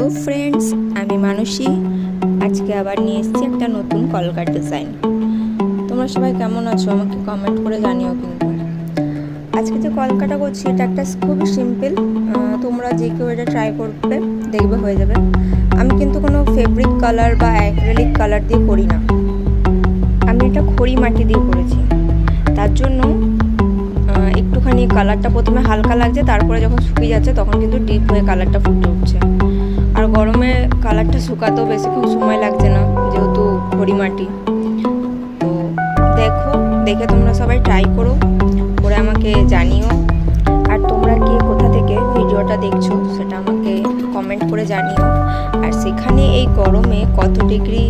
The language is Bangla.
হ্যালো ফ্রেন্ডস, আমি মানসী। আজকে আবার নিয়ে এসেছি একটা নতুন কলকার ডিজাইন। তোমরা সবাই কেমন আছো আমাকে কমেন্ট করে জানিও। কিন্তু আজকে যে কলকাটা করছি এটা একটা খুবই সিম্পল, তোমরা যে কেউ এটা ট্রাই করবে দেখবে হয়ে যাবে। আমি কিন্তু কোনো ফেব্রিক কালার বা অ্যাক্রিলিক কালার দিয়ে করি না, আমি এটা খড়ি মাটি দিয়ে করেছি। তার জন্য একটুখানি কালারটা প্রথমে হালকা লাগছে, তারপরে যখন শুকিয়ে যাচ্ছে তখন কিন্তু ডিপ হয়ে কালারটা ফুটে উঠছে। আর গরমে কালারটা শুকাতেও বেশিক্ষণ সময় লাগছে না, যেহেতু খড়ি মাটি। তো দেখে তোমরা সবাই ট্রাই করো, করে আমাকে জানিও। আর তোমরা কে কোথা থেকে ভিডিওটা দেখছো সেটা আমাকে কমেন্ট করে জানিও। আর সেখানে এই গরমে কত ডিগ্রি